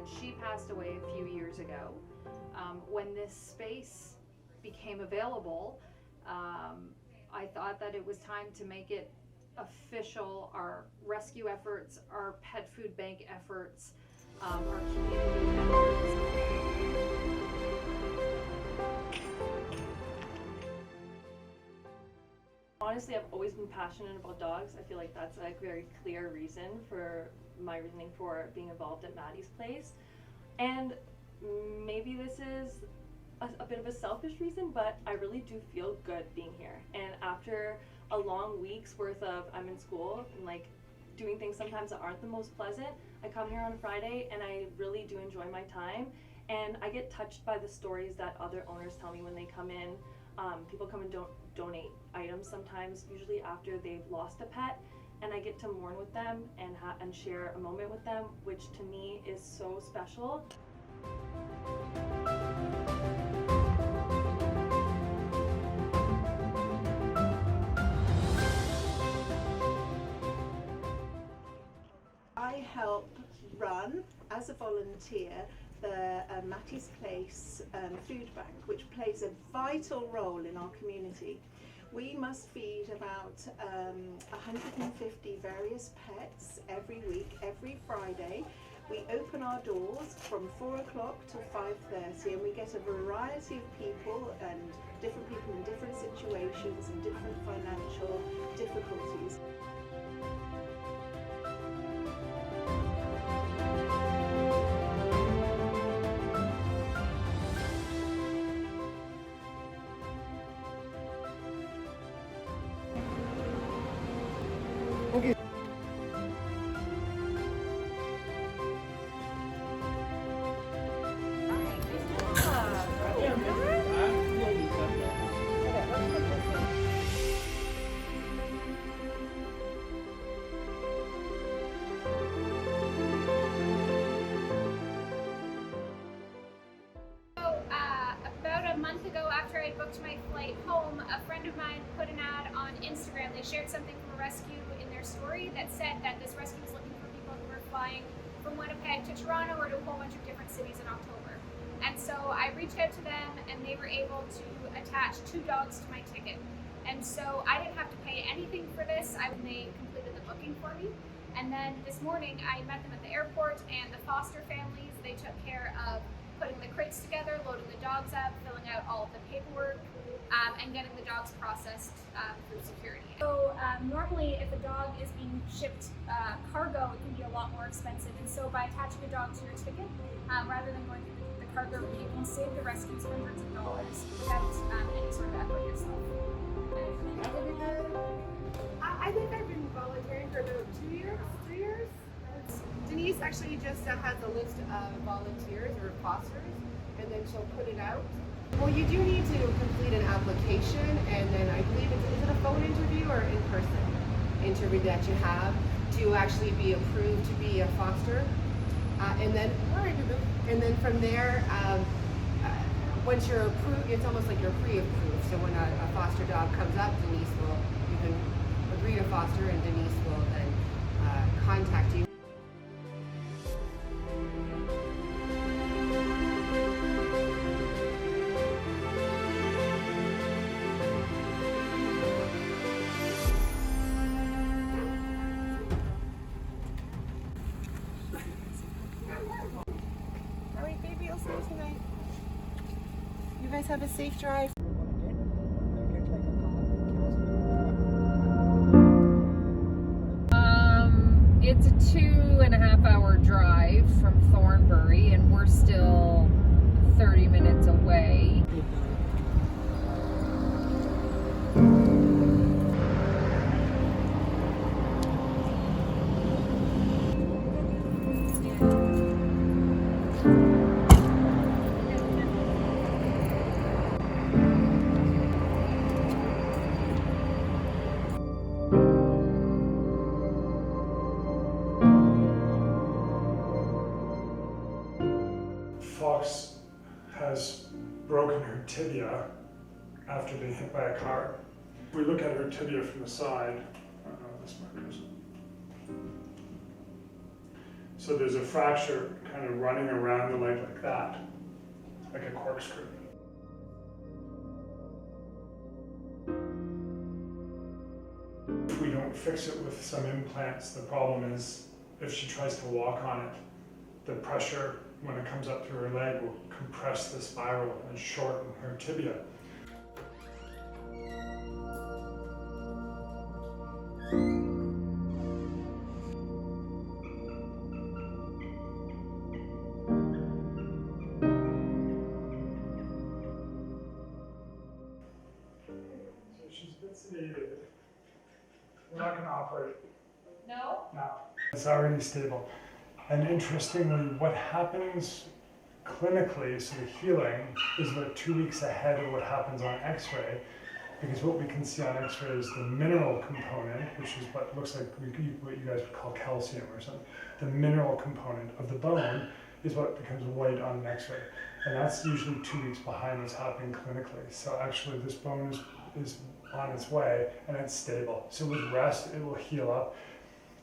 she passed away a few years ago. When this space became available, I thought that it was time to make it official. Our rescue efforts, our pet food bank efforts, our community efforts. Honestly, I've always been passionate about dogs. I feel like that's a very clear reason for my reasoning for being involved at Mattie's place. And maybe this is a bit of a selfish reason, but I really do feel good being here. And after a long week's worth of I'm in school and like doing things sometimes that aren't the most pleasant, I come here on a Friday and I really do enjoy my time. And I get touched by the stories that other owners tell me when they come in. People come and donate items sometimes, usually after they've lost a pet, and I get to mourn with them and share a moment with them, which to me is so special. I help run as a volunteer the Mattie's Place food bank, which plays a vital role in our community. We must feed about 150 various pets every week, every Friday. We open our doors from 4 o'clock till 5:30, and we get a variety of people and different people in different situations and different financial difficulties. Okay. About a month ago, after I booked my flight home, a friend of mine put an ad on Instagram. They shared something from a rescue in their story that said that this rescue was looking for people who were flying from Winnipeg to Toronto or to a whole bunch of different cities in October. And so I reached out to them and they were able to attach 2 dogs to my ticket. And so I didn't have to pay anything for this. They completed the booking for me. And then this morning I met them at the airport, and the foster families, they took care of putting the crates together, loading the dogs up, filling out all of the paperwork, and getting the dogs processed through security. So normally if a dog is being shipped cargo, it can be a lot more expensive. And so by attaching a dog to your ticket, rather than going through the cargo, you can save the rescues hundreds of dollars without any sort of effort yourself. I think I've been volunteering for about 2 years, 3 years. Denise actually just has a list of volunteers or fosters, and then she'll put it out. Well, you do need to complete an application, and then I believe is it a phone interview or in-person interview that you have to actually be approved to be a foster, and then from there, once you're approved, it's almost like you're pre-approved. So when a foster dog comes up, you can agree to foster, and Denise will then contact you. All right, baby, I'll see you tonight. You guys have a safe drive. It's a 2.5 hour drive from Thornbury, and we're still 30 minutes away. Fox has broken her tibia after being hit by a car. If we look at her tibia from the side, this might be So there's a fracture kind of running around the leg like that, like a corkscrew. If we don't fix it with some implants, the problem is if she tries to walk on it, the pressure when it comes up through her leg will compress the spiral and shorten her tibia. So she's a bit sedated. We're not going to operate. No? No. It's already stable. And interestingly, what happens clinically, so the healing, is about 2 weeks ahead of what happens on X-ray, because what we can see on X-ray is the mineral component, which is what looks like what you guys would call calcium or something. The mineral component of the bone is what becomes white on an X-ray, and that's usually 2 weeks behind what's happening clinically. So actually, this bone is on its way and it's stable. So with rest, it will heal up.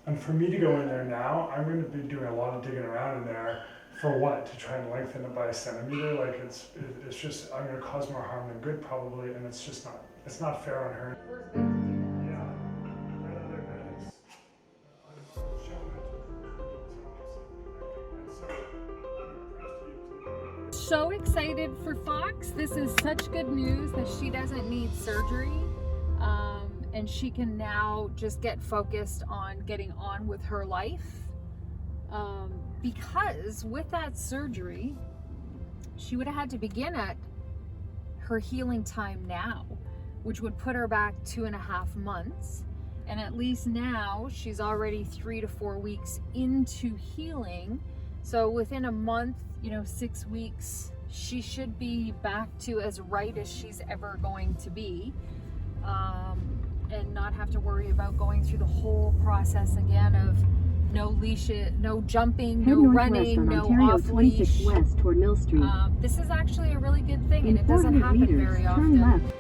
And for me to go in there now, I'm going to be doing a lot of digging around in there. For what? To try and lengthen it by a centimeter? Like it's just, I'm going to cause more harm than good probably, and it's just not, it's not fair on her. First bit to do that. Yeah. That other bed is, I've shown that to the and so So excited for Fox. This is such good news that she doesn't need surgery. And she can now just get focused on getting on with her life. Because with that surgery, she would have had to begin at her healing time now, which would put her back 2.5 months. And at least now she's already 3 to 4 weeks into healing. So within a month, 6 weeks, she should be back to as right as she's ever going to be. And not have to worry about going through the whole process again of no leash, no jumping, no running, no off leash. West toward Mill Street. This is actually a really good thing, and In it doesn't 400 happen meters, very turn often. left.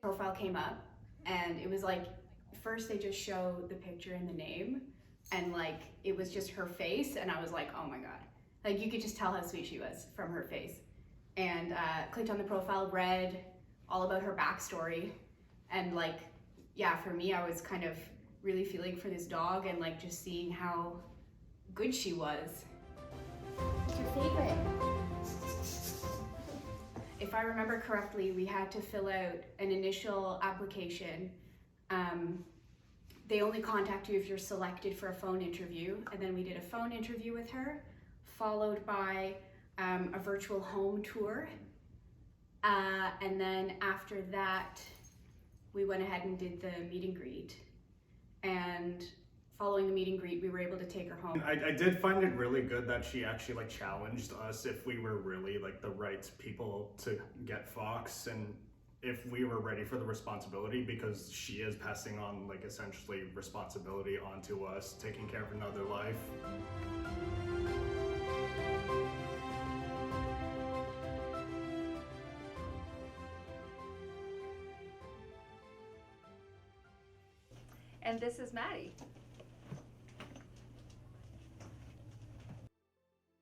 Profile came up, and it was like, first they just show the picture and the name, and like it was just her face, and I was like, oh my god, like you could just tell how sweet she was from her face. And clicked on the profile, read all about her backstory, and like, yeah, for me, I was kind of really feeling for this dog and like just seeing how good she was. What's your favorite? If I remember correctly, we had to fill out an initial application. They only contact you if you're selected for a phone interview, and then we did a phone interview with her, followed by a virtual home tour. And then after that, we went ahead and did the meet and greet. And following the meet and greet, we were able to take her home. I did find it really good that she actually like challenged us if we were really like the right people to get Fox, and if we were ready for the responsibility, because she is passing on like essentially responsibility onto us, taking care of another life. And this is Mattie.